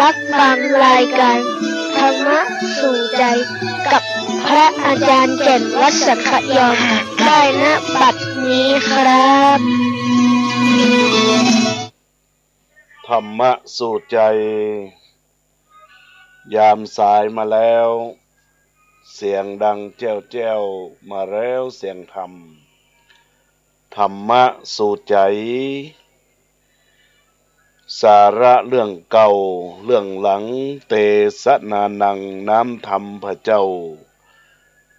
รับฟังรายการธรรมะสู่ใจกับพระอาจารย์แก่นวัดสังขยอมได้ณบัดนี้ครับธรรมะสู่ใจยามสายมาแล้วเสียงดังแจ้วแจ้วมาแล้วเสียงธรรมธรรมะสู่ใจสาระเรื่องเก่าเรื่องหลังเตสนานังน้ำธรรมพระเจ้า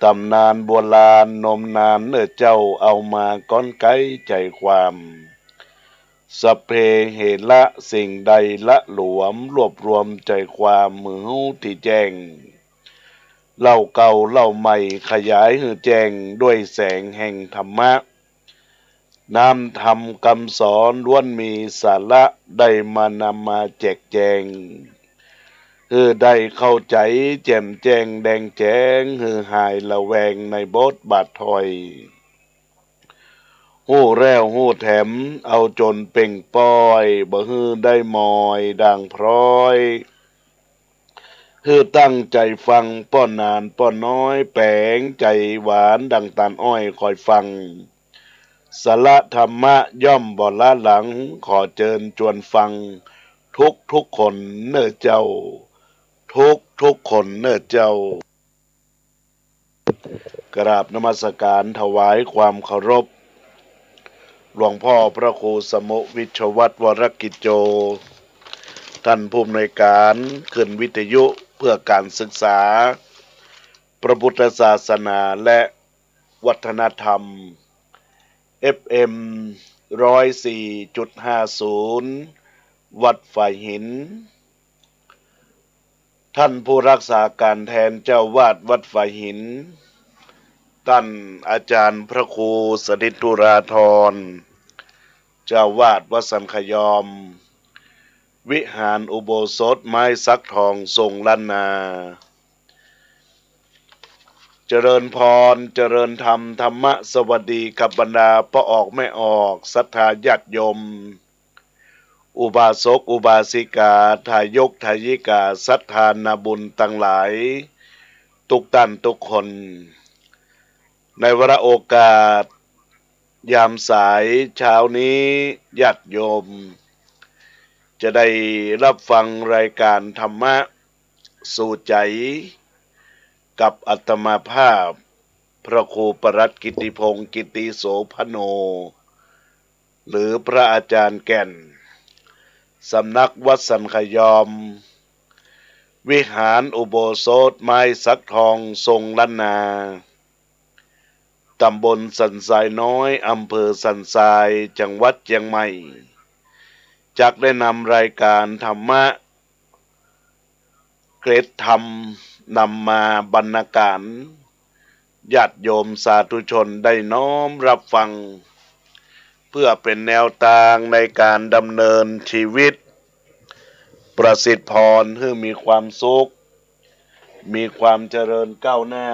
ตำนานโบราณนมนานเนื้อเจ้าเอามาก้อนไกใจความสเพเหละสิ่งใดละหลวมรวบรวมใจความมือหูที่แจ้งเล่าเก่าเล่าใหม่ขยายให้แจ้งด้วยแสงแห่งธรรมะน้ำธรรมคำสอนล้วนมีสาระได้มานำมาแจกแจงได้เข้าใจแจ่มแจ้งแดงแจ้งหายละแวงในบทบาทถอยหู้แล้วหู้แถมเอาจนเป่งป้อยบ่ได้มอยดังพร้อยตั้งใจฟังป้อนนานป้อนน้อยแปลงใจหวานดังตาลอ้อยคอยฟังสาระธรรมะย่อมบ่ละหลังขอเจิญจวนฟังทุกคนเน้อเจ้าทุกคนเน้อเจ้ากราบนมัสการถวายความเคารพหลวงพ่อพระครูสมุวิชวัตรวรกิจโจท่านผู้อำนวยการขึ้นวิทยุเพื่อการศึกษาพระพุทธศาสนาและวัฒนธรรม FM 104.50 วัดฝ่ายหินท่านผู้รักษาการแทนเจ้าวาดวัดฝ่ายหินท่านอาจารย์พระครูสดิษฐุราธรเจ้าวาดวัดสันขยอมวิหารอุโบสถไม้สักทองทรงล้านนาเจริญพรเจริญธรรมธรรมะสวัสดีกับบรรดาพ่อออกไม่ออกศรัทธาญาติโยมอุบาสกอุบาสิกาทายกทายิกาศรัทธานาบุญตั้งหลายทุกท่านทุกคนในวาระโอกาสยามสายเช้านี้ญาติโยมจะได้รับฟังรายการธรรมะสู่ใจกับอัตมาภาพพระครูปรัตน์กิติพงศ์กิติโสพโนหรือพระอาจารย์แก่นสำนักวัดสันขยอมวิหารอุโบสถไม้สักทองทรงล้านนาตำบลสันทรายน้อยอำเภอสันทรายจังหวัดเชียงใหม่จักได้นำรายการธรรมะเกร็ดธรรมนำมาบรรณาการญาติโยมสาธุชนได้น้อมรับฟังเพื่อเป็นแนวทางในการดำเนินชีวิตประสิทธิพรให้มีความสุขมีความเจริญก้าวหน้า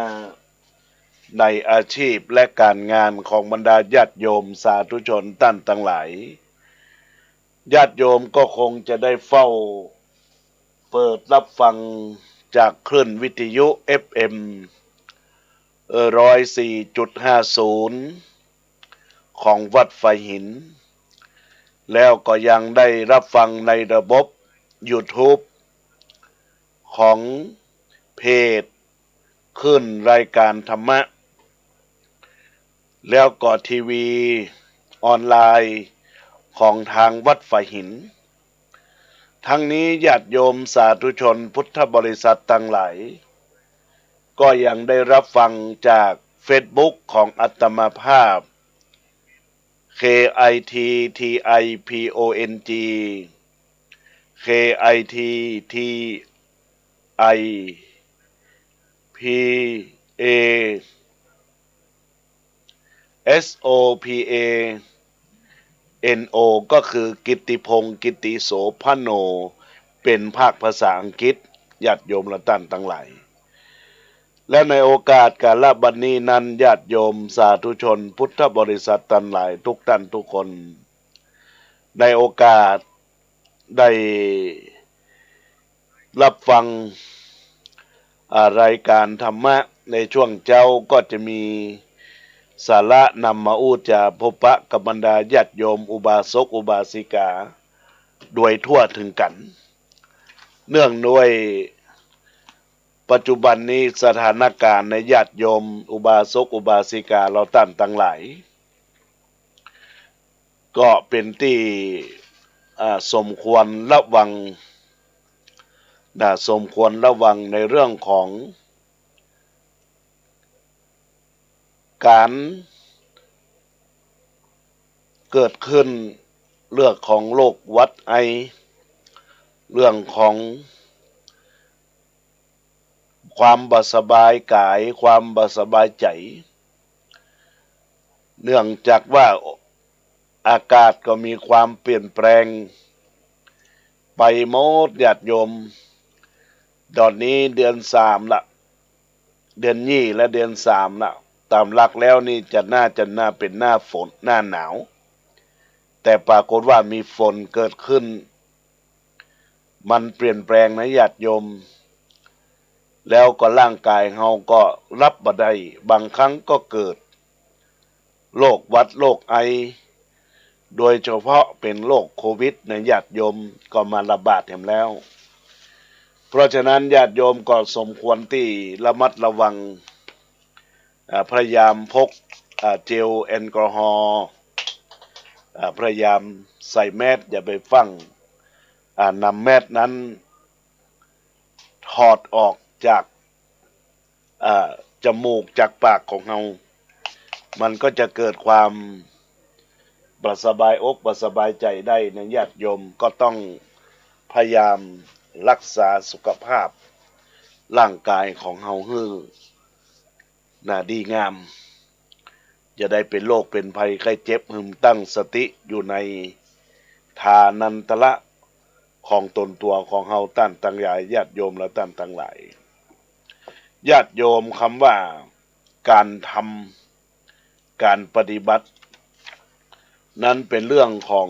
ในอาชีพและการงานของบรรดาญาติโยมสาธุชนท่านทั้งหลายญาติโยมก็คงจะได้เฝ้าเปิดรับฟังจากคลื่นวิทยุ FM 104.50 ของวัดไฟหินแล้วก็ยังได้รับฟังในระบบ YouTube ของเพจขึ้นรายการธรรมะแล้วก็ทีวีออนไลน์ของทางวัดไฟหินทั้งนี้ญาติโยมสาธุชนพุทธบริษัททั้งหลายก็ยังได้รับฟังจาก Facebook ของอาตมาภาพ KITTIPONG KITIPASOPANO ก็คือกิตติพงศ์กิตติโสพโนเป็นภาคภาษาอังกฤษญาติโยมและท่านทั้งหลายและในโอกาสกาลบัดนี้นั้นญาติโยมสาธุชนพุทธบริษัททั้งหลายทุกท่านทุกคนในโอกาสได้ รับฟังรายการธรรมะในช่วงเจ้าก็จะมีสาระนำมาอู้จาพบปะกับบรรดาญาติโยมอุบาสกอุบาสิกาโดยทั่วถึงกันเนื่องด้วยปัจจุบันนี้สถานการณ์ในญาติโยมอุบาสกอุบาสิกาเราตั้งหลายก็เป็นที่สมควรระวังสมควรระวังในเรื่องของการเกิดขึ้นเรื่องของโรคหวัดไอเรื่องของความบ่สบายกายความบ่สบายใจเนื่องจากว่าอากาศก็มีความเปลี่ยนแปลงไปหมดญาติโยมตอนนี้เดือน3ละเดือนยี่และเดือน3ละตามหลักแล้วนี่จะน่าเป็นหน้าฝนหน้าหนาวแต่ปรากฏว่ามีฝนเกิดขึ้นมันเปลี่ยนแปลงนะญาติโยมแล้วก็ร่างกายเฮาก็รับบ่ได้บางครั้งก็เกิดโรคหวัดโรคไอโดยเฉพาะเป็นโรคโควิดในญาติโยมก็มาระบาดแถมแล้วเพราะฉะนั้นญาติโยมก็สมควรที่ระมัดระวังพยายามพกเจลแอลกอฮอล์พยายามใส่แมสอย่าไปฟังนำแมสนั้นถอดออกจากจมูกจากปากของเรามันก็จะเกิดความบ่สบายอกบ่สบายใจได้ในญาติโยมก็ต้องพยายามรักษาสุขภาพร่างกายของเราให้ดีงามจะได้เป็นโรคเป็นภัยไข้เจ็บหึมตั้งสติอยู่ในทานันตละของตนตัวของเฮาตั้นตั้งหลายญาติโยมและตั้นตั้งหลายญาติโยมคำว่าการทำการปฏิบัตินั้นเป็นเรื่องของ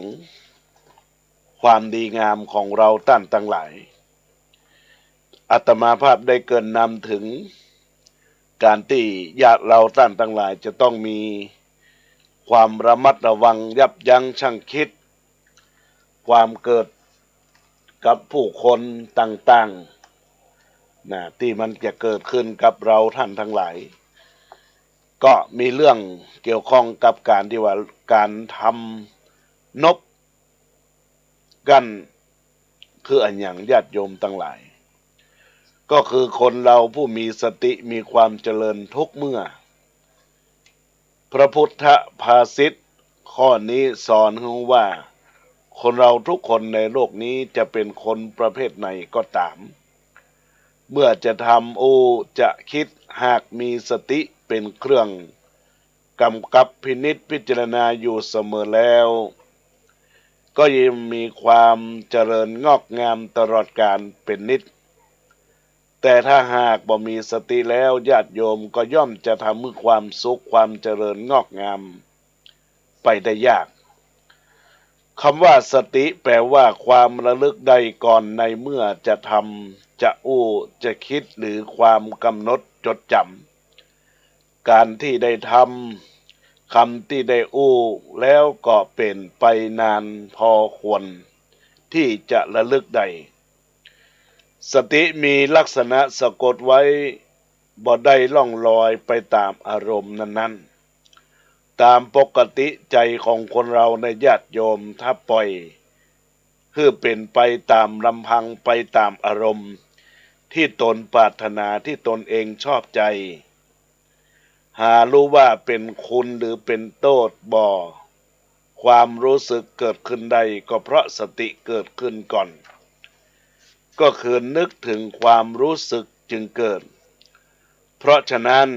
ความดีงามของเราตั้นตั้งหลายอาตมาภาพได้เกริ่นนำถึงการที่ญาติเราตั้นตั้งหลายจะต้องมีความระมัดระวังยับยั้งชั่งคิดความเกิดกับผู้คนต่างๆที่มันจะเกิดขึ้นกับเราท่านทั้งหลายก็มีเรื่องเกี่ยวข้องกับการที่ว่าการทำนบกันคืออันอย่างญาติโยมทั้งหลายก็คือคนเราผู้มีสติมีความเจริญทุกเมื่อพระพุทธภาษิตข้อนี้สอนให้ว่าคนเราทุกคนในโลกนี้จะเป็นคนประเภทไหนก็ตามเมื่อจะทำจะคิดหากมีสติเป็นเครื่องกำกับพินิจพิจารณาอยู่เสมอแล้วก็ยังมีความเจริญงอกงามตลอดกาลเป็นนิจแต่ถ้าหากบ่มีสติแล้วญาติโยมก็ย่อมจะทำให้ความสุขความเจริญงอกงามไปได้ยากคำว่าสติแปลว่าความระลึกได้ก่อนในเมื่อจะทำจะจะคิดหรือความกำหนดจดจำการที่ได้ทำคำที่ได้แล้วก็เป็นไปนานพอควรที่จะระลึกได้สติมีลักษณะสะกดไว้บ่ได้ล่องลอยไปตามอารมณ์นั้นๆตามปกติใจของคนเราในญาติโยมถ้าปล่อยคือเป็นไปตามลำพังไปตามอารมณ์ที่ตนปรารถนาที่ตนเองชอบใจหารู้ว่าเป็นคุณหรือเป็นโทษบ่ความรู้สึกเกิดขึ้นได้ก็เพราะสติเกิดขึ้นก่อนก็คือนึกถึงความรู้สึกจึงเกิดเพราะฉะนั้น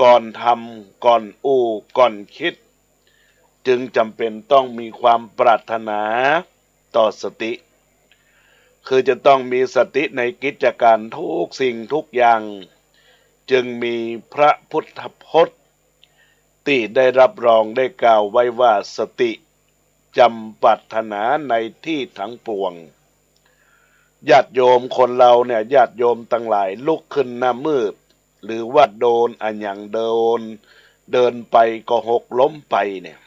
ก่อนทำก่อนก่อนคิดจึงจำเป็นต้องมีความปรารถนาต่อสติคือจะต้องมีสติในกิจการทุกสิ่งทุกอย่างจึงมีพระพุทธพจน์ที่ได้รับรองได้กล่าวไว้ว่าสติจำปรารถนาในที่ทั้งปวง ญาติโยมคนเราเนี่ยญาติโยมตั้งหลายลุกขึ้นหน้ามืดหรือว่าโดนอันอย่างเดินไปก็หกล้มไปเนี่ย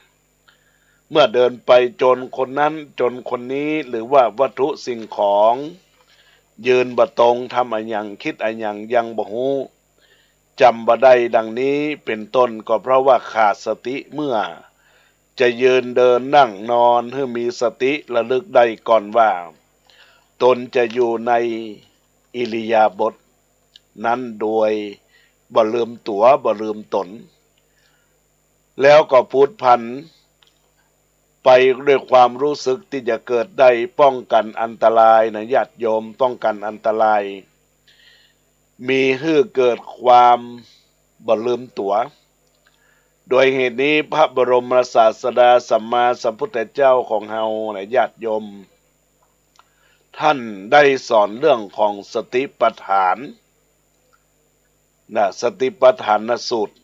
เมื่อเดินไปจนคนนั้นจนคนนี้หรือว่าวัตถุสิ่งของยืนบ่ตรงทำอันอย่างคิดอันอย่างยังบ่ฮู้จำบ่ได้ดังนี้เป็นต้นก็เพราะว่าขาดสติเมื่อจะยืนเดินนั่งนอนให้มีสติระลึกได้ก่อนว่าตนจะอยู่ในอิริยาบถนั้นโดยบ่ลืมตัวบ่ลืมตนแล้วก็พูดพันไปด้วยความรู้สึกที่จะเกิดได้ป้องกันอันตรายนะญาติโยมป้องกันอันตรายมีให้เกิดความบ่ลืมตัวโดยเหตุนี้พระบรมศาสดาสัมมาสัมพุทธเจ้าของเฮานะญาติโยมท่านได้สอนเรื่องของสติปัฏฐานนะสติปัฏฐานสูตร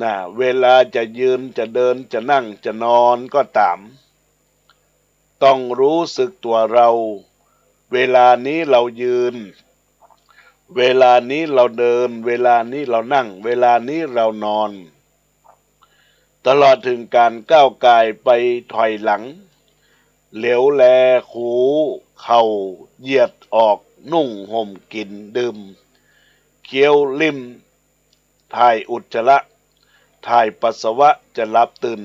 นะเวลาจะยืนจะเดินจะนั่งจะนอนก็ตามต้องรู้สึกตัวเราเวลานี้เรายืนเวลานี้เราเดินเวลานี้เรานั่งเวลานี้เรานอนตลอดถึงการก้าวกายไปถอยหลังเหลียวแลหูเข่าเหยียดออกนุ่งห่มกินดื่มเคี้ยวลิ้มถ่ายอุจจาระถ่ายปัสสาวะจะรับตื่น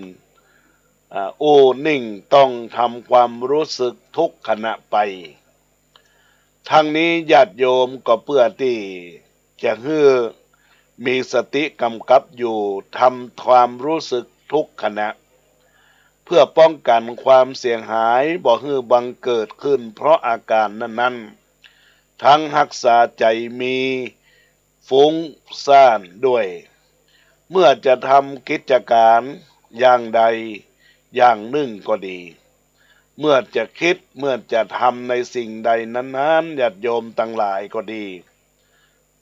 นิ่งต้องทำความรู้สึกทุกขณะไปทั้งนี้ญาติโยมก็เพื่อที่จะให้มีสติกำกับอยู่ทำความรู้สึกทุกขณะเพื่อป้องกันความเสียหายบ่ให้บังเกิดขึ้นเพราะอาการนั้นๆทั้งรักษาใจมีฟุ้งซ่านด้วยเมื่อจะทำกิจการอย่างใดอย่างหนึ่งก็ดีเมื่อจะคิดเมื่อจะทำในสิ่งใดนั้นๆญาติโยมทั้งหลายก็ดี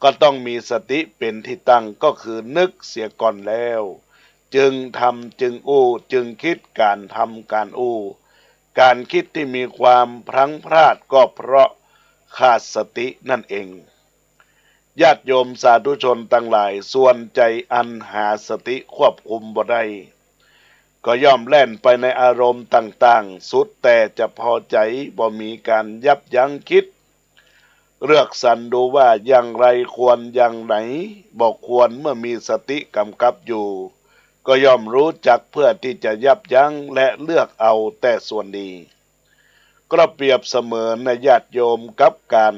ก็ต้องมีสติเป็นที่ตั้งก็คือนึกเสียก่อนแล้วจึงทำจึงจึงคิดการทำการการคิดที่มีความพลั้งพลาดก็เพราะขาดสตินั่นเองญาติโยมสาธุชนทั้งหลายส่วนใจอันหาสติควบคุมบ่ได้ก็ย่อมแล่นไปในอารมณ์ต่างๆสุดแต่จะพอใจบ่มีการยับยั้งคิดเลือกสรรดูว่าอย่างไรควรอย่างไหนบอกควรเมื่อมีสติกำกับอยู่ก็ย่อมรู้จักเพื่อที่จะยับยั้งและเลือกเอาแต่ส่วนดีก็เปรียบเสมือนในญาติโยมกับการ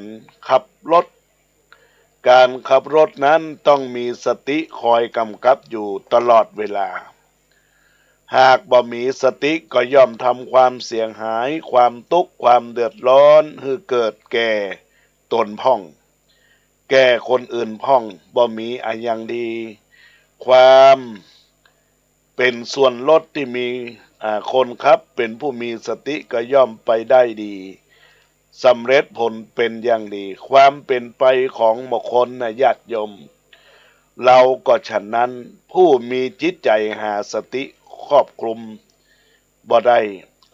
ขับรถการขับรถนั้นต้องมีสติคอยกำกับอยู่ตลอดเวลาหากบ่มีสติก็ย่อมทำความเสียหายความทุกข์ความเดือดร้อนให้เกิดแก่ตนพ่องแก่คนอื่นพ่องบ่มีอันยังดีความเป็นส่วนรถที่มีคนขับเป็นผู้มีสติก็ย่อมไปได้ดีสำเร็จผลเป็นอย่างดีความเป็นไปของบุคคลนะญาติโยมเราก็ฉะนั้นผู้มีจิตใจหาสติครอบคลุมบ่ได้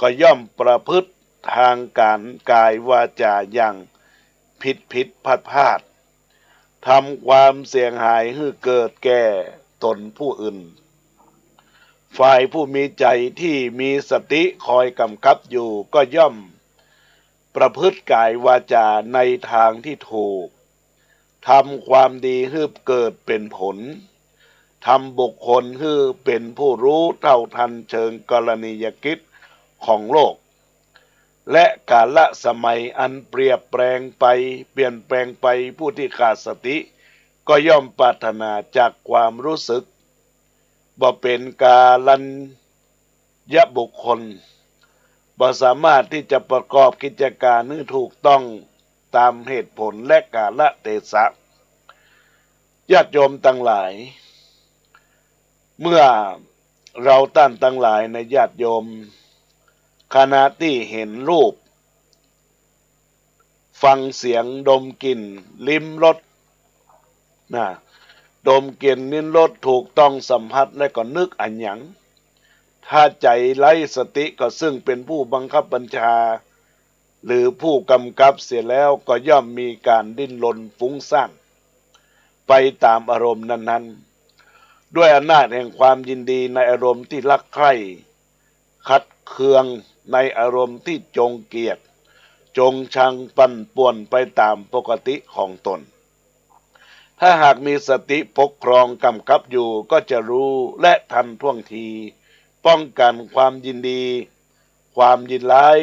ก็ย่อมประพฤติทางการกายวาจาอย่างผิดพลาดทำความเสียหายให้เกิดแก่ตนผู้อื่นฝ่ายผู้มีใจที่มีสติคอยกำกับอยู่ก็ย่อมประพฤติกายวาจาในทางที่ถูกทำความดีให้เกิดเป็นผลทำบุคคลให้เป็นผู้รู้เท่าทันเชิงกรณียกิจของโลกและกาลสมัยอันเปรียบแปลงไปเปลี่ยนแปลงไปผู้ที่ขาดสติก็ย่อมปรารถนาจากความรู้สึกบ่เป็นกาลัญญบุคคลบ่สามารถที่จะประกอบกิจการให้ถูกต้องตามเหตุผลและกาลเทศะญาติโยมทั้งหลายเมื่อเราท่านทั้งหลายในญาติโยมขณะที่เห็นรูปฟังเสียงดมกลิ่นลิ้มรสดมกลิ่นลิ้มรสถูกต้องสัมผัสและก็นึกอันหยังถ้าใจไร้สติก็ซึ่งเป็นผู้บังคับบัญชา หรือผู้กำกับเสียแล้วก็ย่อมมีการดิ้นรนฟุ้งซ่านไปตามอารมณ์นั้นๆด้วยอำนาจแห่งความยินดีในอารมณ์ที่รักใคร่ขัดเคืองในอารมณ์ที่จงเกลียดจงชังปั่นป่วนไปตามปกติของตนถ้าหากมีสติปกครองกำกับอยู่ก็จะรู้และทันท่วงทีป้องกันความยินดีความยินร้าย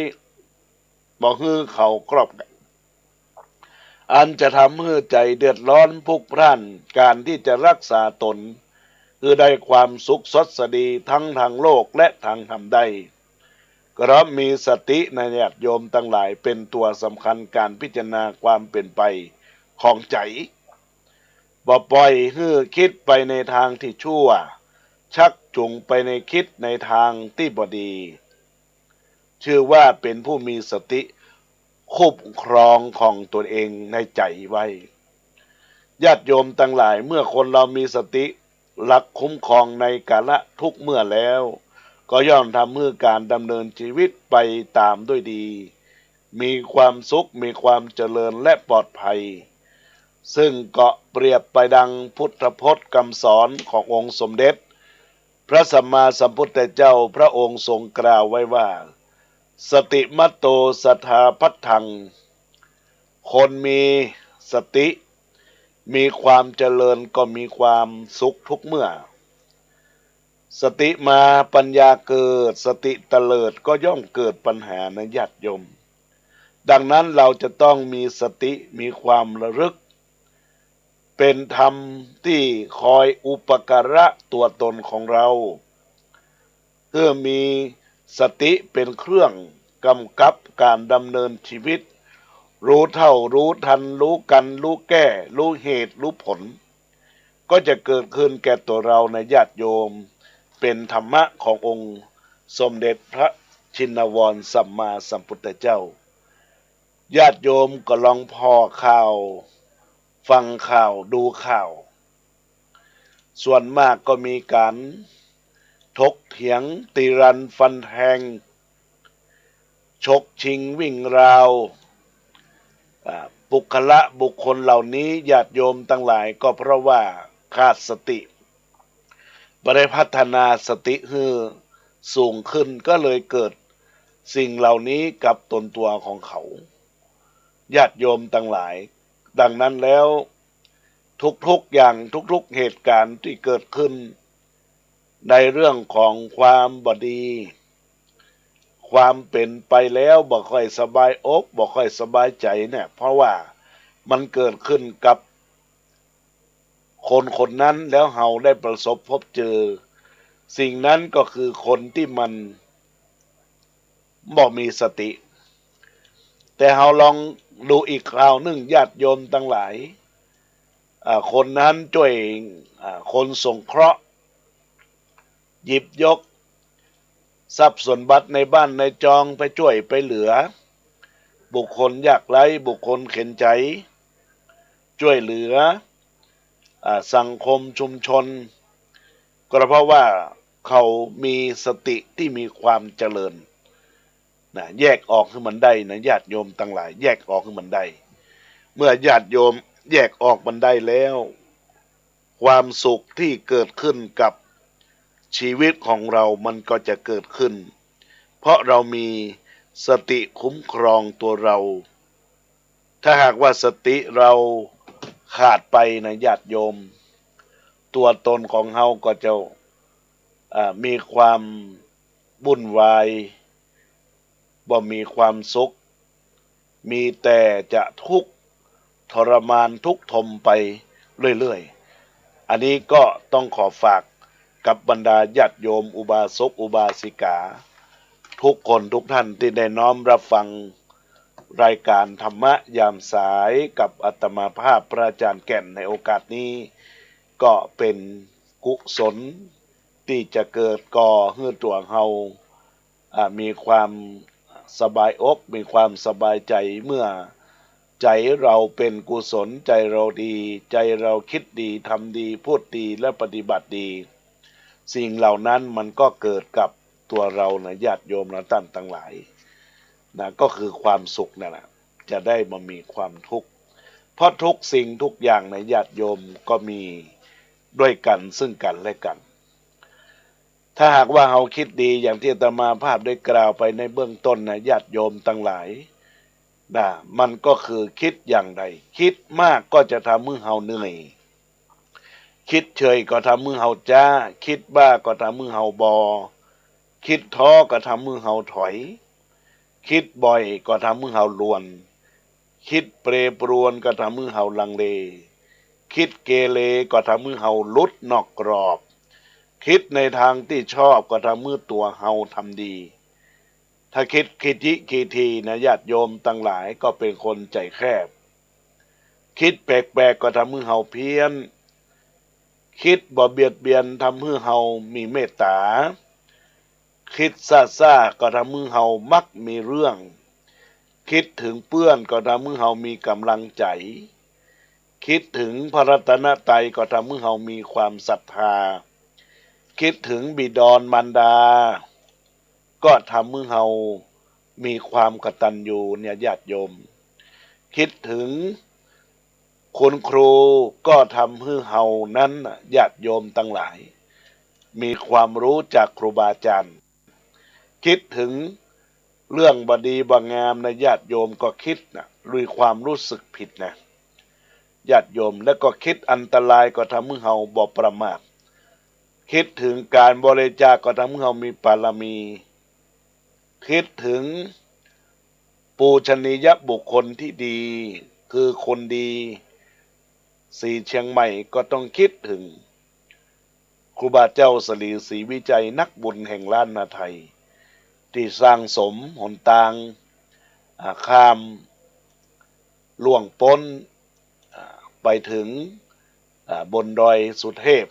บ่ฮื้อเขาครอบอันจะทำให้ใจเดือดร้อนพลุกพล่านการที่จะรักษาตนคือได้ความสุขสดสดีทั้งทางโลกและทางธรรมได้ก็เพราะมีสติในญาติโยมทั้งหลายเป็นตัวสำคัญการพิจารณาความเป็นไปของใจบ่ปล่อยให้คิดไปในทางที่ชั่วชักจูงไปในคิดในทางที่บ่ดีชื่อว่าเป็นผู้มีสติคุ้มครองของตนเองในใจไว้ญาติโยมทั้งหลายเมื่อคนเรามีสติหลักคุ้มครองในกาลทุกเมื่อแล้วก็ย่อมทำให้การดำเนินชีวิตไปตามด้วยดีมีความสุขมีความเจริญและปลอดภัยซึ่งก็เปรียบไปดังพุทธพจน์คำสอนขององค์สมเด็จพระสัมมาสัมพุทธเจ้าพระองค์ทรงกล่าวไว้ว่าสติมัตโตสัทธาพัทธังคนมีสติมีความเจริญก็มีความสุขทุกเมื่อสติมาปัญญาเกิดสติเตลิดก็ย่อมเกิดปัญหาในญาติโยมดังนั้นเราจะต้องมีสติมีความระลึกเป็นธรรมที่คอยอุปการะตัวตนของเราเพื่อมีสติเป็นเครื่องกำกับการดำเนินชีวิตรู้เท่ารู้ทันรู้กันรู้แก้รู้เหตุรู้ผลก็จะเกิดขึ้นแก่ตัวเราในญาติโยมเป็นธรรมะขององค์สมเด็จพระชินวรสัมมาสัมพุทธเจ้าญาติโยมก็ลองพอข่าวฟังข่าวดูข่าวส่วนมากก็มีการถกเถียงตีรันฟันแทงชกชิงวิ่งราวบุคคลเหล่านี้ญาติโยมทั้งหลายก็เพราะว่าขาดสติบ่ได้พัฒนาสติให้สูงขึ้นก็เลยเกิดสิ่งเหล่านี้กับตนตัวของเขาญาติโยมทั้งหลายดังนั้นแล้วทุกอย่างทุกเหตุการณ์ที่เกิดขึ้นในเรื่องของความบดีความเป็นไปแล้วบ่ค่อยสบายอกบ่ค่อยสบายใจเนี่ยเพราะว่ามันเกิดขึ้นกับคนคนนั้นแล้วเราได้ประสบพบเจอสิ่งนั้นก็คือคนที่มันบ่มีสติแต่เราลองดูอีกคราวหนึ่งญาติโยมทั้งหลายคนนั้นช่วยคนสงเคราะห์หยิบยกทรัพย์สมบัติในบ้านในจองไปช่วยไปเหลือบุคคลยากไร้บุคคลเข็นใจช่วยเหลือสังคมชุมชนก็เพราะว่าเขามีสติที่มีความเจริญนะแยกออกให้มันได้นะญาติโยมทั้งหลายแยกออกให้มันได้เมื่อญาติโยมแยกออกมันได้แล้วความสุขที่เกิดขึ้นกับชีวิตของเรามันก็จะเกิดขึ้นเพราะเรามีสติคุ้มครองตัวเราถ้าหากว่าสติเราขาดไปนะญาติโยมตัวตนของเราก็จะมีความวุ่นวายบ่มีความสุขมีแต่จะทุกข์ทรมานทุกข์ทมไปเรื่อยๆอันนี้ก็ต้องขอฝากกับบรรดาญาติโยมอุบาสกอุบาสิกาทุกคนทุกท่านที่ได้น้อมรับฟังรายการธรรมะยามสายกับอาตมาภาพพระอาจารย์แก่นในโอกาสนี้ก็เป็นกุศลที่จะเกิดก่อให้ตัวเฮามีความสบายอกมีความสบายใจเมื่อใจเราเป็นกุศลใจเราดีใจเราคิดดีทำดีพูดดีและปฏิบัติดีสิ่งเหล่านั้นมันก็เกิดกับตัวเรานะญาติโยมและท่านทั้งหลาย นะก็คือความสุขนั่นแหละจะได้มามีความทุกข์เพราะทุกสิ่งทุกอย่างในญาติโยมก็มีด้วยกันซึ่งกันและกันถ้าหากว่าเราคิดดีอย่างที่อาตมาภาพได้กล่าวไปในเบื้องต้นนะญาติโยมทั้งหลายนะมันก็คือคิดอย่างใดคิดมากก็จะทำให้เราเหนื่อยคิดเฉยก็ทำให้เราจ้าคิดบ้าก็ทำให้เราบอคิดท้อก็ทำให้เราถอยคิดบ่อยก็ทำให้เราลวนคิดเปรปรวนก็ทำให้เราลังเลคิดเกเรก็ทำให้เราลุดนอกกรอบคิดในทางที่ชอบก็ทำให้ตัวเราทำดีถ้าคิดคิดยิคิดทีนะญาติโยมตั้งหลายก็เป็นคนใจแคบคิดแปลกๆก็ทำให้เราเพี้ยนคิดบ่เบียดเบียนทำให้เรามีเมตตาคิดซ่าๆก็ทำให้เรามักมีเรื่องคิดถึงเพื่อนก็ทำให้เรามีกำลังใจคิดถึงพระรัตนตรัยก็ทำให้เรามีความศรัทธาคิดถึงบิดรมารดาก็ทำให้เรามีความกตัญญูเนี่ยญาติโยมคิดถึงคุณครูก็ทำให้เรานั้นญาติโยมทั้งหลายมีความรู้จากครูบาอาจารย์คิดถึงเรื่องบดีบงามนะญาติโยมก็คิดนะด้วยความรู้สึกผิดนะญาติโยมแล้วก็คิดอันตรายก็ทำให้เราบ่ประมาทคิดถึงการบริจาคก็ทำให้เรามีบารมีคิดถึงปูชนียบุคคลที่ดีคือคนดีสีเชียงใหม่ก็ต้องคิดถึงครูบาเจ้าสลีศรีวิจัยนักบุญแห่งล้านนาไทยที่สร้างสมหนทางข้ามล่วงพ้นไปถึงบนดอยสุเทพ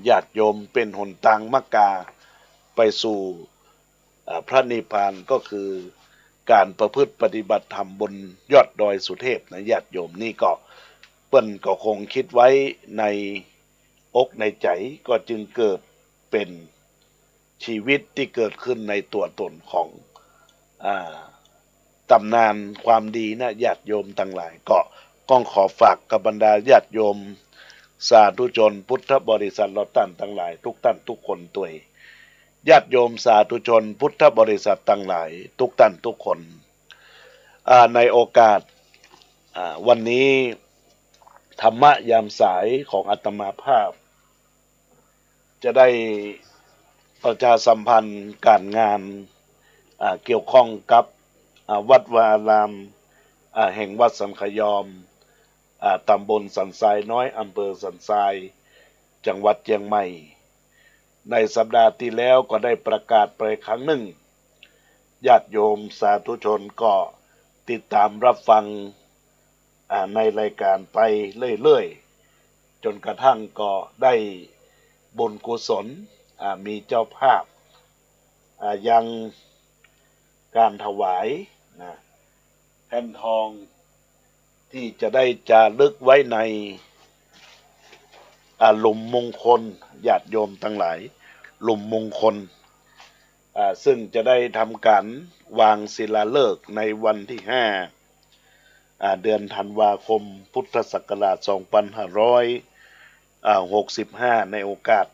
ญาติโยมเป็นหนทางมักกาไปสู่พระนิพพานก็คือการประพฤติปฏิบัติธรรมบนยอดดอยสุเทพนะญาติโยมนี่ก็เปิ้นก็คงคิดไว้ในอกในใจก็จึงเกิดเป็นชีวิตที่เกิดขึ้นในตัวตนของตำนานความดีนะญาติโยมทั้งหลายก็ต้องขอฝากกับบรรดาญาติโยมสาธุชนพุทธบริษัทเราท่านทั้งหลายทุกท่านทุกคนตัวยญาติโยมสาธุชนพุทธบริษัททั้งหลายทุกท่านทุกคนในโอกาสวันนี้ธรรมะยามสายของอาตมาภาพจะได้ประชาสัมพันธ์การงานเกี่ยวข้องกับวัดวาอารามแห่งวัดสันขยอมตำบลสันทรายน้อยอำเภอสันทรายจังหวัดเชียงใหม่ในสัปดาห์ที่แล้วก็ได้ประกาศไปครั้งหนึ่งญาติโยมสาธุชนก็ติดตามรับฟังในรายการไปเรื่อยๆจนกระทั่งก็ได้บุญกุศลมีเจ้าภาพยังการถวายนะแผ่นทองที่จะได้จารึกไว้ในหลุมมงคลญาติโยมทั้งหลายหลุมมงคลซึ่งจะได้ทำการวางศิลาฤกษ์ในวันที่5เดือนธันวาคมพุทธศักราช2565ในโอกาส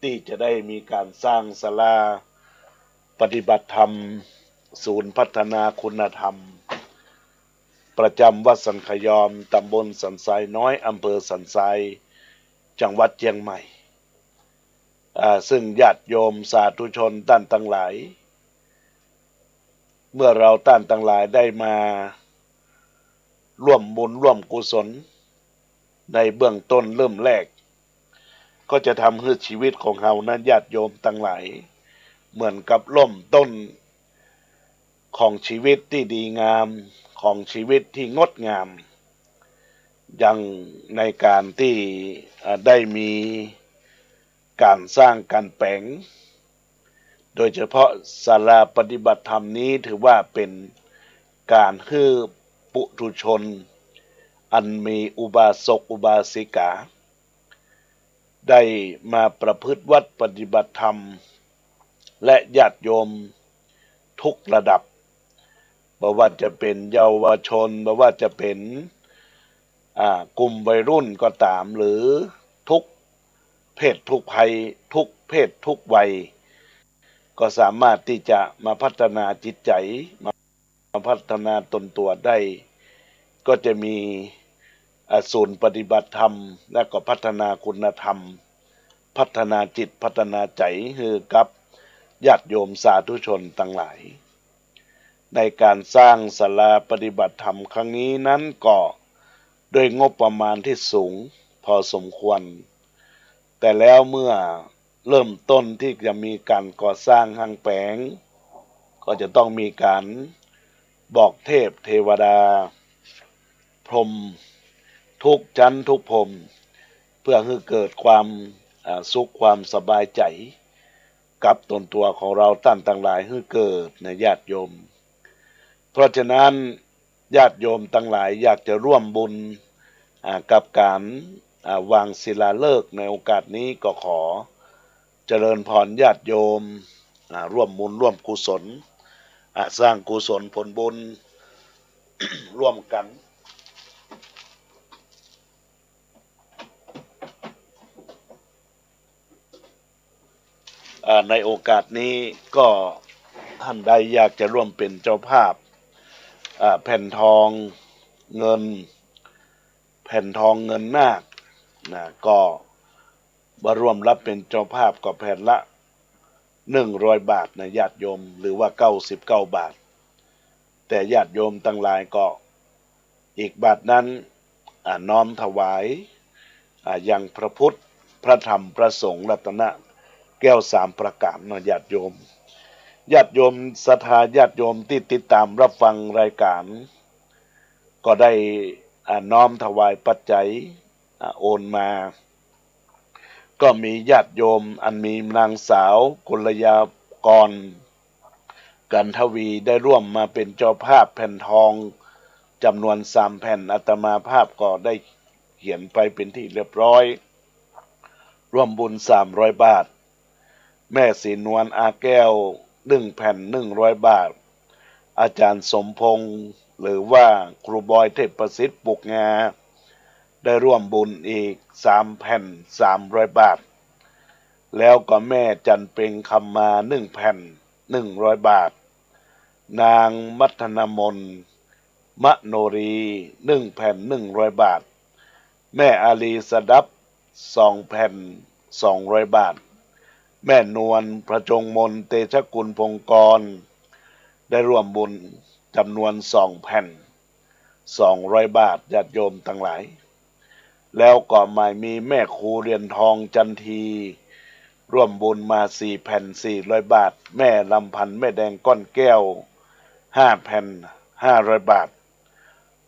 ที่จะได้มีการสร้างศาลาปฏิบัติธรรมศูนย์พัฒนาคุณธรรมประจำวัดสันขยอมตำบลสันทรายน้อยอำเภอสันทรายจังหวัดเชียงใหม่ซึ่งญาติโยมสาธุชนท่านทั้งหลายเมื่อเราท่านทั้งหลายได้มาร่วมบุญร่วมกุศลในเบื้องต้นเริ่มแรกก็จะทำให้ชีวิตของเรานั้นญาติโยมทั้งหลายเหมือนกับล่มต้นของชีวิตที่ดีงามของชีวิตที่งดงามอย่างในการที่ได้มีการสร้างการแปลงโดยเฉพาะศาลาปฏิบัติธรรมนี้ถือว่าเป็นการให้ปุถุชนอันมีอุบาสกอุบาสิกาได้มาประพฤติวัดปฏิบัติธรรมและญาติโยม ทุกระดับบ่ว่าจะเป็นเยาวชนบ่ว่าจะเป็นกลุ่มวัยรุ่นก็ตามหรือทุกเพศทุกภัยทุกเพศทุกวัยก็สามารถที่จะมาพัฒนาจิตใจมาพัฒนาตนตัวได้ก็จะมีศูนย์ปฏิบัติธรรมและก็พัฒนาคุณธรรมพัฒนาจิตพัฒนาใจคือกับญาติโยมสาธุชนทั้งหลายในการสร้างศาลาปฏิบัติธรรมครั้งนี้นั้นก็ด้วยงบประมาณที่สูงพอสมควรแต่แล้วเมื่อเริ่มต้นที่จะมีการก่อสร้างห้างแปลงก็จะต้องมีการบอกเทพเทวดาพรหมทุกชั้นทุกพรหมเพื่อให้เกิดความสุขความสบายใจกับตนตัวของเราท่านทั้งหลายให้เกิดในญาติโยมเพราะฉะนั้นญาติโยมทั้งหลายอยากจะร่วมบุญกับการวางศิลาฤกษ์ในโอกาสนี้ก็ขอเจริญพรญาติโยมร่วมบุญร่วมกุศลสร้างกุศลผลบุญ ร่วมกันในโอกาสนี้ก็ท่านใดอยากจะร่วมเป็นเจ้าภาพแผ่นทองเงินแผ่นทองเงินนาคก็มาร่วมรับเป็นเจ้าภาพก็แผ่นละ100 บาทนะญาติโยมหรือว่า99 บาทแต่ญาติโยมทั้งหลายก็อีกบาทนั้นน้อมถวายยังพระพุทธพระธรรมพระสงฆ์รัตนะแก้ว3ประการนะญาติโยมศรัทธาญาติโยมที่ติดตามรับฟังรายการก็ได้น้อมถวายปัจจัยโอนมาก็มีญาติโยมอันมีนางสาวกุลยากรกันทวีได้ร่วมมาเป็นเจ้าภาพแผ่นทองจำนวน3 แผ่นอาตมาภาพก็ได้เขียนไปเป็นที่เรียบร้อยร่วมบุญ300 บาทแม่ศรีนวลอาแก้ว1 แผ่น100 บาทอาจารย์สมพงษ์หรือว่าครูบอยเทพประสิทธิ์ปุกงาได้ร่วมบุญอีก3 แผ่น300 บาทแล้วก็แม่จันเพ็งคำมา1 แผ่น100 บาทนางมัทนมนมโนรี1 แผ่น100 บาทแม่อาลีสดับ2 แผ่น200 บาทแม่นวลประจงมนเตชะกุลพงกรได้ร่วมบุญจำนวน2 แผ่น200 บาทญาติโยมทั้งหลายแล้วก็ไม่มีแม่ครูเรียนทองจันทีร่วมบุญมา4 แผ่น400 บาทแม่ลำพันธ์แม่แดงก้อนแก้ว5 แผ่น500 บาท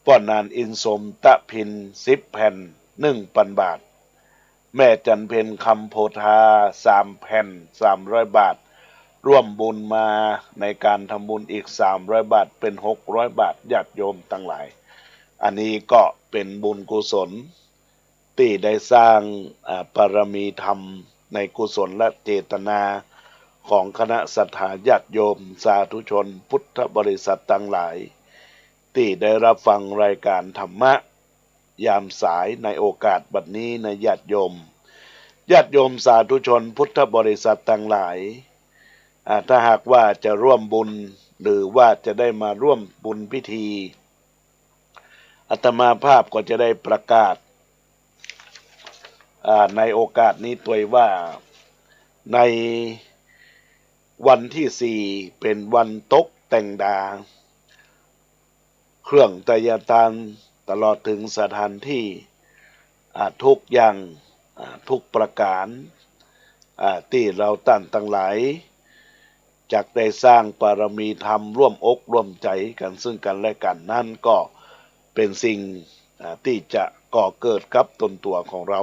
ป้อนนานอินสมตะพิน10 แผ่น1,000 บาทแม่จันเพ็ญคำโพธา3 แผ่น300 บาทร่วมบุญมาในการทำบุญอีก300 บาทเป็น600 บาทญาติโยมทั้งหลายอันนี้ก็เป็นบุญกุศลที่ได้สร้างปรมีธรรมในกุศลและเจตนาของคณะศรัทธาญาติโยมสาธุชนพุทธบริษัททั้งหลายที่ได้รับฟังรายการธรรมะยามสายในโอกาสบัดนี้ในญาติโยมสาธุชนพุทธบริษัททั้งหลายถ้าหากว่าจะร่วมบุญหรือว่าจะได้มาร่วมบุญพิธีอาตมาภาพก็จะได้ประกาศในโอกาสนี้ตัวว่าในวันที่4เป็นวันตกแต่งดาเครื่องไตรยทานตลอดถึงสถานที่ทุกอย่างทุกประการที่เราตั้งหลายจากได้สร้างปารมีธรรมร่วมอกร่วมใจกันซึ่งกันและกันนั่นก็เป็นสิ่งที่จะก่อเกิดกับตนตัวของเรา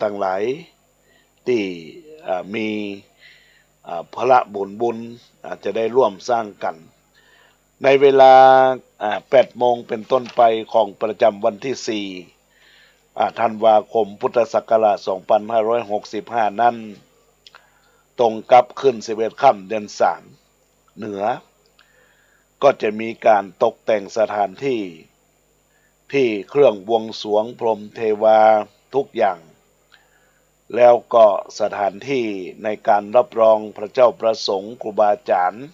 ตั้งหลายที่มีพละบุญจะได้ร่วมสร้างกันในเวลา8 โมงเป็นต้นไปของประจำวันที่4ธันวาคมพุทธศักราช2565นั้นตรงกับขึ้น11 ค่ำเดือน3 เหนือก็จะมีการตกแต่งสถานที่ที่เครื่องบวงสรวงพรหมเทวาทุกอย่างแล้วก็สถานที่ในการรับรองพระเจ้าประสงค์ครูบาอาจารย์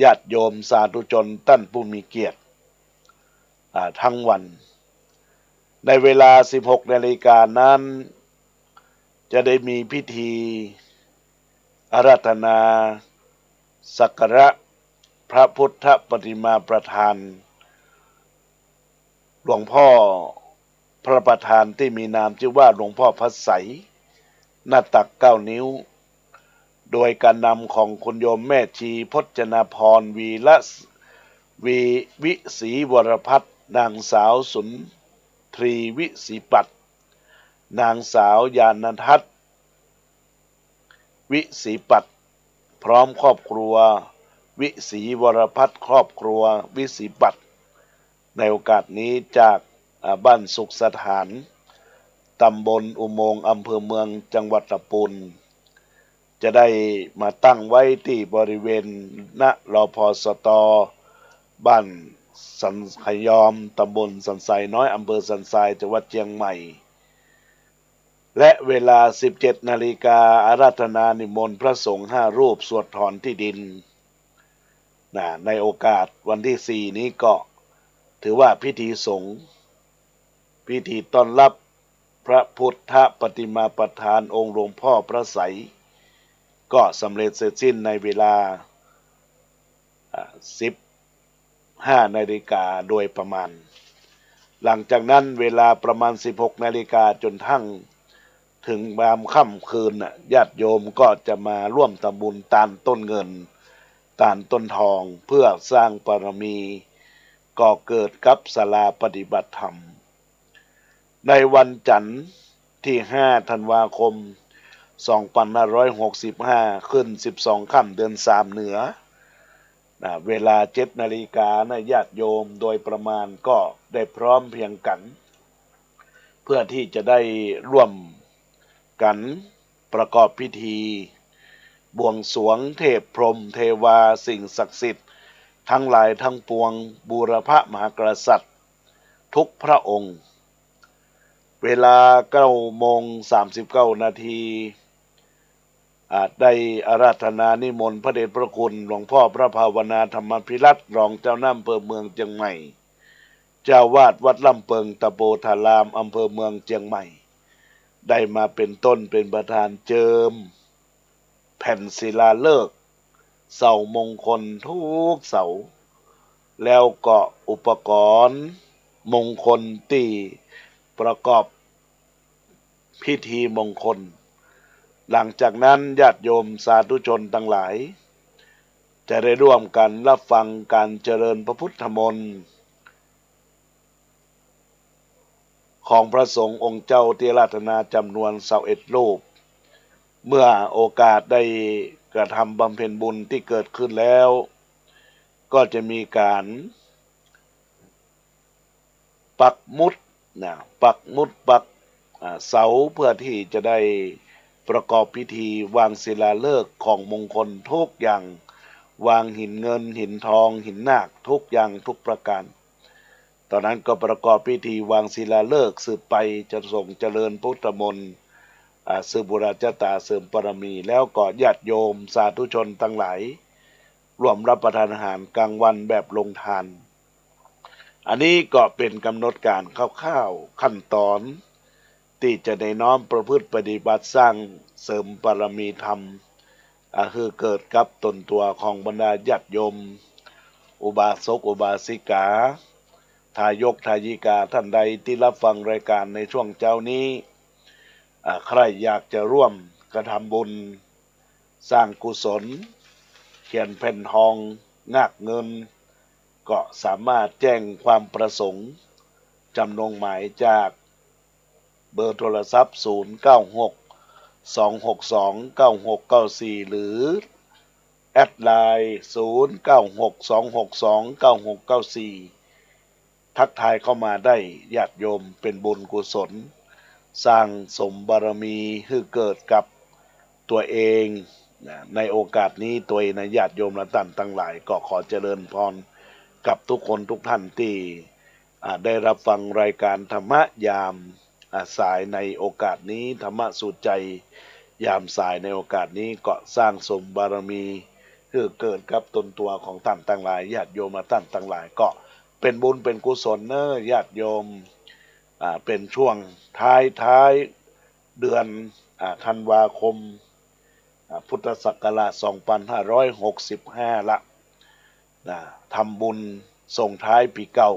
ญาติโยมสาธุชนท่านผู้มีเกียรติทั้งวันในเวลา 16 นาฬิกานั้นจะได้มีพิธีอาราธนาสักการะพระพุทธปฏิมาประธานหลวงพ่อพระประธานที่มีนามชื่อว่าหลวงพ่อพระไสยหน้าตัก9 นิ้วโดยการนำของคุณโยมแม่ชีพจนาพรวีวิศรีวรพัฒน์นางสาวสุนทรีวิศรีปัตย์นางสาวยานทัศน์วิศรีปัตย์พร้อมครอบครัววิศรีวรพัฒน์ครอบครัววิศรีปัตย์ในโอกาสนี้จากบ้านสุขสถานตำบลอุโมงค์อำเภอเมืองจังหวัดลำพูนจะได้มาตั้งไว้ที่บริเวณณรพสตบ้านสันขยอมตำบลสันทรายน้อยอำเภอสันทรายจังหวัดเชียงใหม่และเวลา 17 นาฬิกาอาราธนานิมนต์พระสงฆ์5 รูปสวดถอนที่ดินในโอกาสวันที่ 4 นี้ก็ถือว่าพิธีสงฆ์พิธีต้อนรับพระพุทธปฏิมาประธานองค์หลวงพ่อพระไสยก็สำเร็จเสร็จสิ้นในเวลา 15 นาฬิกาโดยประมาณหลังจากนั้นเวลาประมาณ 16 นาฬิกาจนทั้งถึงยามค่ำคืนญาติโยมก็จะมาร่วมทำบุญตานต้นเงินตานต้นทองเพื่อสร้างบารมีก่อเกิดกับศาลาปฏิบัติธรรมในวันจันทร์ที่ 5 ธันวาคม 2565 ขึ้น 12 ค่ำเดือน 3 เหนือเวลา 7 นาฬิกาญาติโยมโดยประมาณก็ได้พร้อมเพรียงกันเพื่อที่จะได้ร่วมกันประกอบพิธีบวงสรวงเทพพรหมเทวาสิ่งศักดิ์สิทธิ์ทั้งหลายทั้งปวงบูรพมหากษัตริย์ทุกพระองค์เวลา 9:39 นาทีได้อาราธนานิมนต์พระเดชพระคุณหลวงพ่อพระภาวนาธรรมภิรัตน์รองเจ้าหน้าอำเภอเมืองเชียงใหม่เจ้าวาดวัดลำเปิงตะโปธารามอำเภอเมืองเชียงใหม่ได้มาเป็นต้นเป็นประธานเจิมแผ่นศิลาฤกษ์เสามงคลทุกเสาแล้วก็อุปกรณ์มงคลที่ประกอบพิธีมงคลหลังจากนั้นญาติโยมสาธุชนทั้งหลายจะได้ร่วมกันรับฟังการเจริญพระพุทธมนต์ของพระสงฆ์องค์เจ้าที่อาราธนาจำนวน21 รูปเมื่อโอกาสได้กระทำบำเพ็ญบุญที่เกิดขึ้นแล้วก็จะมีการปักมุดปักเสาเพื่อที่จะได้ประกอบพิธีวางศิลาฤกษ์ของมงคลทุกอย่างวางหินเงินหินทองหินนาคทุกอย่างทุกประการตอนนั้นก็ประกอบพิธีวางศิลาฤกษ์สืบไปจะส่งเจริญพุทธมนต์สืบบุราชตาเสริมปรมีแล้วก็ญาติโยมสาธุชนทั้งหลายร่วมรับประทานอาหารกลางวันแบบลงทานอันนี้ก็เป็นกำหนดการคร่าวๆขั้นตอนที่จะได้น้อมประพฤติปฏิบัติสร้างเสริมบารมีธรรมคือเกิดกับตนตัวของบรรดาญาติโยมอุบาสกอุบาสิกาทายกทายิกาท่านใดที่รับฟังรายการในช่วงเช้านี้ใครอยากจะร่วมกระทำบุญสร้างกุศลเขียนแผ่นทองนาคเงินก็สามารถแจ้งความประสงค์จำนงหมายจากเบอร์โทรศัพท์ 096-262-9694 หรือแอดไลน์ 096-262-9694 ทักทายเข้ามาได้ญาติโยมเป็นบุญกุศลสร้างสมบารมีให้เกิดกับตัวเอง ในโอกาสนี้ตัวเองญาติโยมและท่านทั้งหลายก็ขอเจริญพรกับทุกคนทุกท่านที่ได้รับฟังรายการธรรมะยามสายในโอกาสนี้ธรรมะสู่ใจยามสายในโอกาสนี้ก็สร้างสมบารมีเพื่อเกิดกับตนตัวของท่านทั้งหลายญาติโยมและท่านทั้งหลายก็เป็นบุญเป็นกุศลเนอะญาติโยมเป็นช่วงท้ายเดือนธันวาคมพุทธศักราช 2565 ละทำบุญส่งท้ายปีเก่า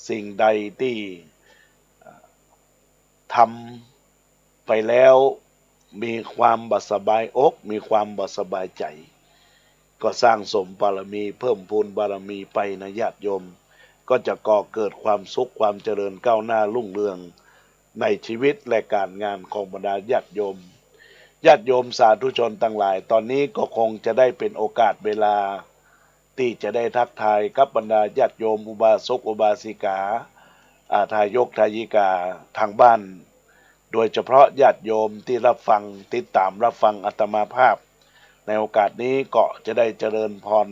สิ่งใดที่ทำไปแล้วมีความบ่สบายอกมีความบ่สบายใจก็สร้างสมบารมีเพิ่มพูนบารมีไปนะญาติโยมก็จะก่อเกิดความสุขความเจริญก้าวหน้ารุ่งเรืองในชีวิตและการงานของบรรดาญาติโยมสาธุชนทั้งหลายตอนนี้ก็คงจะได้เป็นโอกาสเวลาที่จะได้ทักทายกับบรรดาญาติโยมอุบาสกอุบาสิกาทายกทายิกาทางบ้านโดยเฉพาะญาติโยมที่รับฟังติดตามรับฟังอาตมาภาพในโอกาสนี้ก็จะได้เจริญพร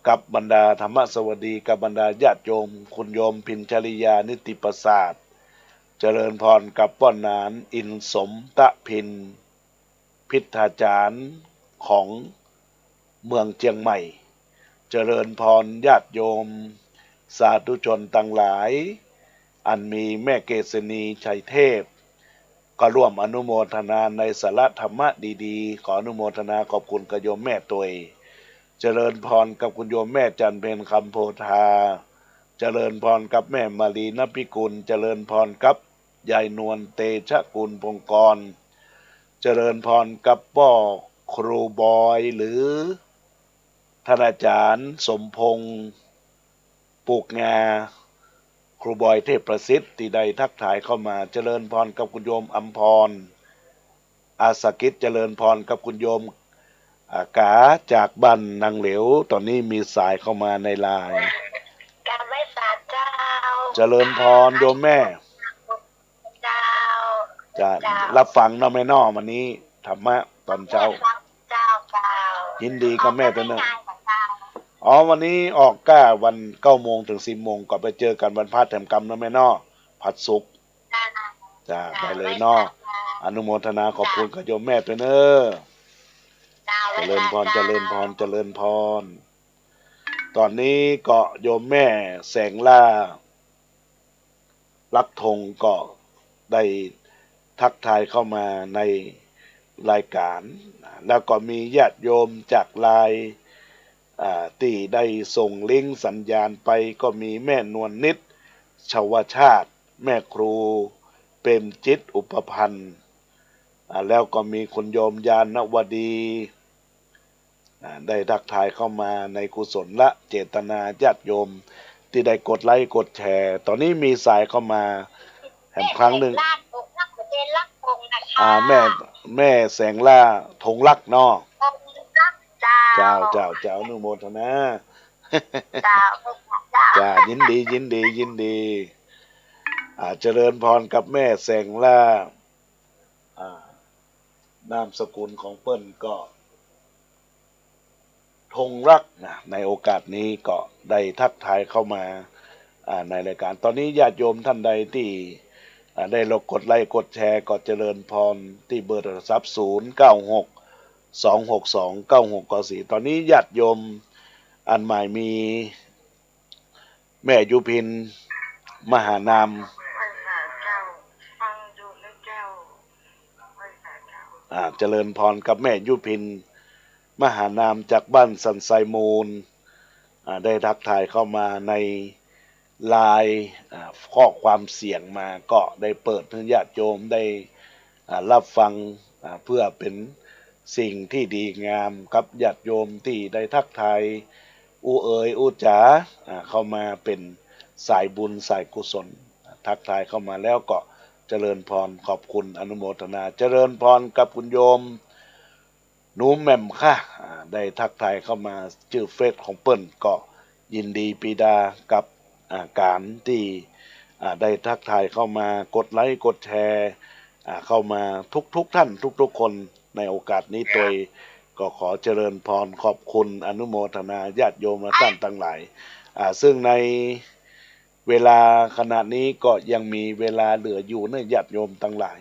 กับบรรดาธรรมสวัสดีกับบรรดาญาติโยมคุณโยมพินชริยานิติประสาทเจริญพรกับป้อนนานอินสมตะพินพิธาจารย์ของเมืองเชียงใหม่เจริญพรญาติโยมสาธุชนทั้งหลายอันมีแม่เกษณีชัยเทพก็ร่วมอนุโมทนาในสาระธรรมะดีๆขออนุโมทนาขอบคุณกับโยมแม่ตัวเจริญพรกับคุณโยมแม่จันเพ็ญคำโพธาเจริญพรกับแม่มารีนภิกุลเจริญพรกับยายนวลเตชะกุลพงกรเจริญพรกับพ่อครูบอยหรือท่านอาจารย์สมพงษ์ปลูกงาครูบอยเทพประสิทธิ์ที่ได้ทักทายเข้ามาเจริญพรกับคุณโยมอัมพรอาสกิจเจริญพรกับคุณโยมกาจากบ้านนางเหลวตอนนี้มีสายเข้ามาในไลน์การไม่สาเจ้าเจริญพรโยมแม่เจ้าจะรับฟังเนาะแม่น้อวันนี้ธรรมะตอนเช้ายินดีกับแม่ตัวนึงวันนี้ออกวัน9 โมงถึง10 โมงก็ไปเจอกันวันพฤหัสแถมกรรมเนาะแม่น้อผัดสุกจ้าไปเลยเนาะอนุโมทนาขอบคุณกับโยมแม่ตัวเนอเจริญพรเจริญพรเจริญพรตอนนี้ก็โยมแม่แสงล่าลักธงก็ได้ทักทายเข้ามาในรายการแล้วก็มีญาติโยมจากไลน์ที่ได้ส่งลิงก์สัญญาณไปก็มีแม่นวลนิดชวชาติแม่ครูเปรมจิตอุปพันธ์แล้วก็มีคุณโยมยานวดีได้ทักทายเข้ามาในกุศลละเจตนาญาติโยมที่ได้กดไลค์กดแชร์ตอนนี้มีสายเข้ามาแห่งครั้งหนึ่งแม่แสงล่าธงลักษ์เนาะเจ้าอนุโมทนาจ้ายินดีเจริญพรกับแม่แสงล่านามสกุลของเปิ้นก็ธงรักนะในโอกาสนี้ก็ได้ทักทายเข้ามาในรายการตอนนี้ญาติโยมท่านใดที่ได้กดไลค์กดแชร์ก็เจริญพรที่เบอร์โทรศัพท์0962629694ตอนนี้ญาติโยมอันใหม่มีแม่ยุพินมหานามเจริญพรกับแม่ยุพินมหานามจากบ้านสันไซมูลได้ทักทายเข้ามาในไลน์ข้อความเสียงมาก็ได้เปิดให้ญาติโยมได้รับฟังเพื่อเป็นสิ่งที่ดีงามกับญาติโยมที่ได้ทักทายอูจ๋าเข้ามาเป็นสายบุญสายกุศลทักทายเข้ามาแล้วก็เจริญพรขอบคุณอนุโมทนาเจริญพรกับคุณโยมหนูแหม่มค่ะได้ทักทายเข้ามาชื่อเฟซของเปิ้ลก็ยินดีปีดากับการที่ได้ทักทายเข้ามากดไลค์กดแชร์ เข้ามาทุกท่านทุกคนในโอกาสนี้โดยก็ขอเจริญพรขอบคุณอนุโมทนาญาติโยมและท่านทั้งหลายซึ่งในเวลาขณะนี้ก็ยังมีเวลาเหลืออยู่เนื่อญาติโยมทั้งหลาย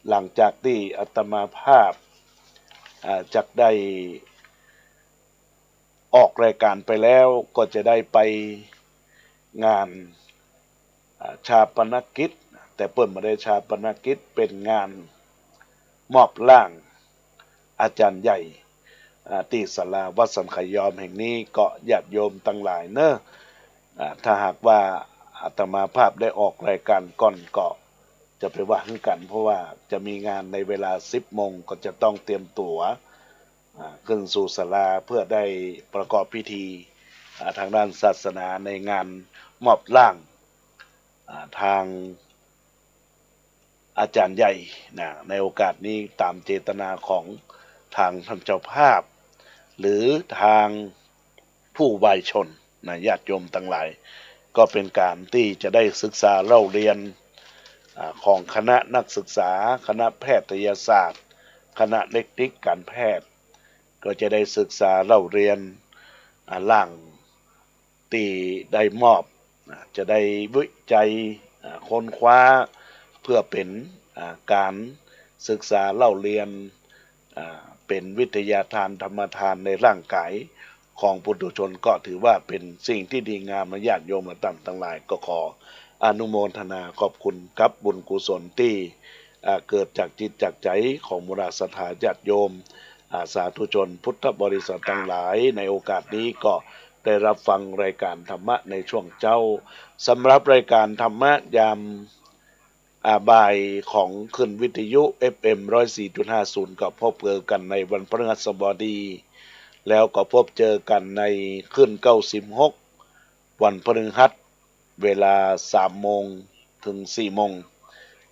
หลังจากที่อาตมาภาพจักได้ออกรายการไปแล้วก็จะได้ไปงานชาปนกิจแต่เปิ่นมาได้ชาปนกิจเป็นงานมอบร่างอาจารย์ใหญ่ที่ศาลาวัดสันขยอมแห่งนี้ก็ญาติโยมทั้งหลายเนอะถ้าหากว่าอาตมาภาพได้ออกรายการก่อนก็จะไปว่ากัน เพราะว่าจะมีงานในเวลา 10 โมงก็จะต้องเตรียมตั๋วขึ้นสู่ศาลาเพื่อได้ประกอบพิธีทางด้านศาสนาในงานมอบร่างทางอาจารย์ใหญ่ในโอกาสนี้ตามเจตนาของทางท่านเจ้าภาพหรือทางผู้วายชนญาติโยมทั้งหลายก็เป็นการที่จะได้ศึกษาเล่าเรียนของคณะนักศึกษาคณะแพทยศาสตร์คณะเทคนิคการแพทย์ก็จะได้ศึกษาเล่าเรียนร่างตีได้มอบจะได้วิจัยค้นคว้าเพื่อเป็นการศึกษาเล่าเรียนเป็นวิทยาทานธรรมทานในร่างกายของปุถุชนก็ถือว่าเป็นสิ่งที่ดีงามญาติโยมและท่านทั้งหลายก็ขออนุโมทนาขอบคุณกับบุญกุศลที่เกิดจากจิตจากใจของมุราศรัทธาญาติโยมสาธุชนพุทธบริษัททั้งหลายในโอกาสนี้ก็ได้รับฟังรายการธรรมะในช่วงเจ้าสำหรับรายการธรรมะยามบ่ายของขึ้นวิทยุ FM 104.50ก็พบเจอกันในวันพฤหัสบดีแล้วก็พบเจอกันในขึ้น96วันพฤหัสเวลา 3 โมงถึง 4 โมง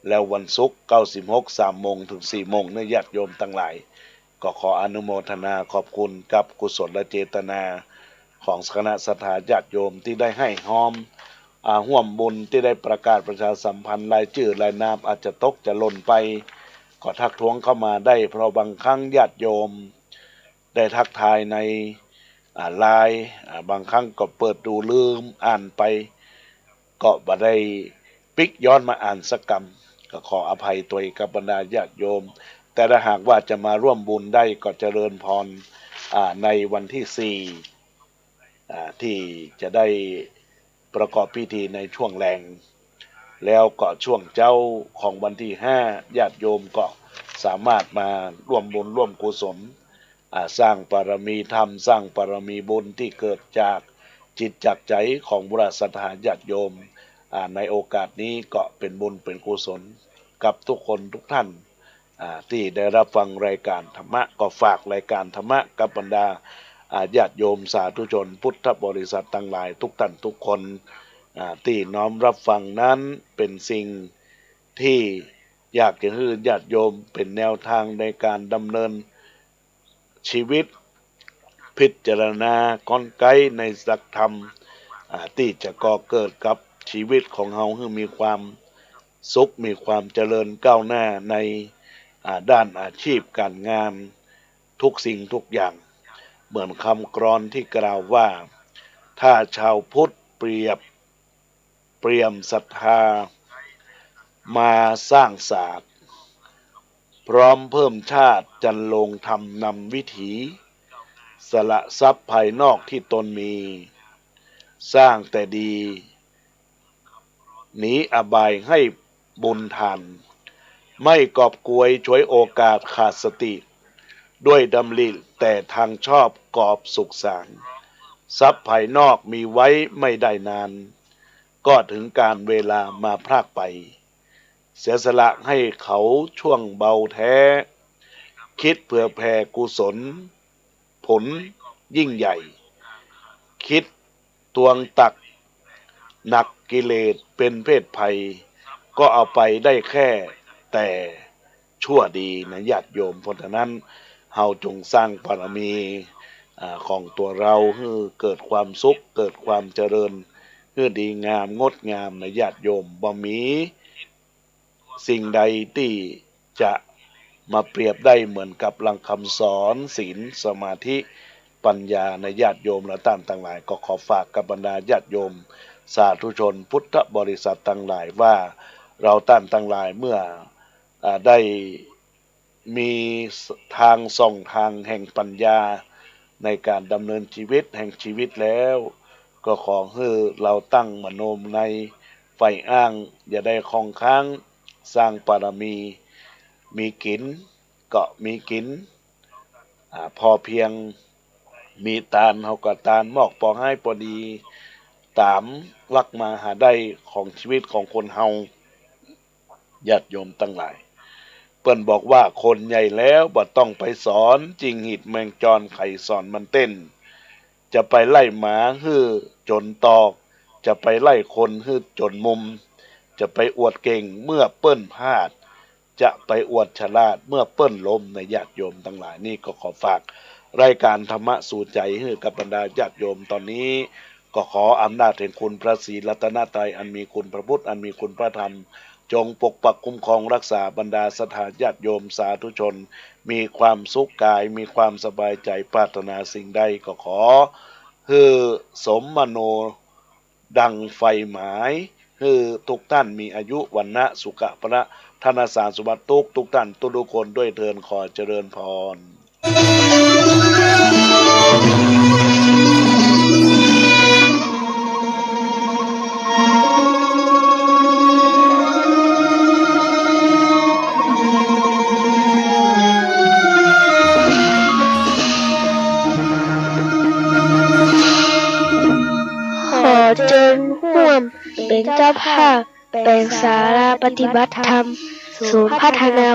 แล้ววันศุกร์96 3 โมงถึง 4 โมงเนื้อญาติโยมทั้งหลายก็ขออนุโมทนาขอบคุณกับกุศลเจตนาของคณะศรัทธาญาติโยมที่ได้ให้หอมห่วมบุญที่ได้ประกาศประชาสัมพันธ์รายชื่อรายนามอาจจะตกจะหล่นไปก็ทักท้วงเข้ามาได้เพราะบางครั้งญาติโยมได้ทักทายในไลน์บางครั้งก็เปิดดูลืมอ่านไปก็บ่ได้ปิกย้อนมาอ่านสักกรรมก็ขออภัยตัวกับบรรดาญาติโยมแต่ถ้าหากว่าจะมาร่วมบุญได้ก็เจริญพรในวันที่4ที่จะได้ประกอบพิธีในช่วงแรงแล้วก็ช่วงเจ้าของวันที่5ญาติโยมก็สามารถมาร่วมบุญร่วมกุศลสร้างบารมีธรรมสร้างบารมีบุญที่เกิดจากจิตจากใจของบุรุษศรัทธาญาติโยมในโอกาสนี้ก็เป็นบุญเป็นกุศลกับทุกคนทุกท่านที่ได้รับฟังรายการธรรมะก็ฝากรายการธรรมะกับบรรดาญาติโยมสาธุชนพุทธบริษัททั้งหลายทุกท่านทุกคนที่น้อมรับฟังนั้นเป็นสิ่งที่อยากจะให้ญาติโยมเป็นแนวทางในการดำเนินชีวิตพิจารณากลไกในสักธรรมที่จะก่อเกิดกับชีวิตของเฮาให้มีความสุขมีความเจริญก้าวหน้าในด้านอาชีพการงานทุกสิ่งทุกอย่างเหมือนคำกรอนที่กล่าวว่าถ้าชาวพุทธเปรียมศรัทธามาสร้างศาสตร์พร้อมเพิ่มชาติจันลงทำนำวิถีสละทรัพย์ภายนอกที่ตนมีสร้างแต่ดีหนีอบายให้บุญทานไม่กอบกวยฉวยโอกาสขาดสติด้วยดำริแต่ทางชอบกอบสุขสารทรัพย์ภายนอกมีไว้ไม่ได้นานก็ถึงการเวลามาพรากไปเสียสละให้เขาช่วงเบาแท้คิดเพื่อแผ่กุศลผลยิ่งใหญ่คิดตวงตักหนักกิเลสเป็นเพศภัยก็เอาไปได้แค่แต่ชั่วดีนะญาติโยมเพราะฉะนั้นเฮาจงสร้างบารมีของตัวเราให้เกิดความสุขเกิดความเจริญให้ดีงามงดงามนะญาติโยมบ่มี สิ่งใดที่จะมาเปรียบได้เหมือนกับหลักคำสอนศีลสมาธิปัญญาในญาติโยมและท่านทั้งหลายก็ขอฝากกับบรรดาญาติโยมสาธุชนพุทธบริษัททั้งหลายว่าเราท่านทั้งหลายเมื่อได้มีทางส่องทางแห่งปัญญาในการดำเนินชีวิตแห่งชีวิตแล้วก็ขอให้เราตั้งมโนมในไฟอ้างอย่าได้คองค้างสร้างปารมีกินก็มีกินพอเพียงมีตานเฮาก็ตานมอกปอให้พอดีตามวักมาหาได้ของชีวิตของคนเฮาญาติโยมทั้งหลายเปิ้นบอกว่าคนใหญ่แล้วบ่ต้องไปสอนจริงหิดแมงจรไข่สอนมันเต้นจะไปไล่หมาฮื้อจนตอกจะไปไล่คนฮื้อจนมุมจะไปอวดเก่งเมื่อเปิ้นพลาดจะไปอวดฉลาดเมื่อเปิ้นล้มในญาติโยมทั้งหลายนี่ก็ขอฝากรายการธรรมะสู่ใจให้กับบรรดาญาติโยมตอนนี้ก็ขออำนาจแห่งคุณพระศรีรัตนตรัยอันมีคุณพระพุทธอันมีคุณพระธรรมจงปกปักคุ้มครองรักษาบรรดาศรัทธาญาติโยมสาธุชนมีความสุขกายมีความสบายใจปรารถนาสิ่งใดก็ขอให้สมมโนดังไฟหมายให้ทุกท่านมีอายุวันนะสุขะพระธนสารสมบัติทุกท่านทุกคนด้วยเทินขอเจริญพรขอเจิญร่วมเป็นเจ้าภาพเป็นศาลาปฏิบัติธรรมศูนย์พัฒนา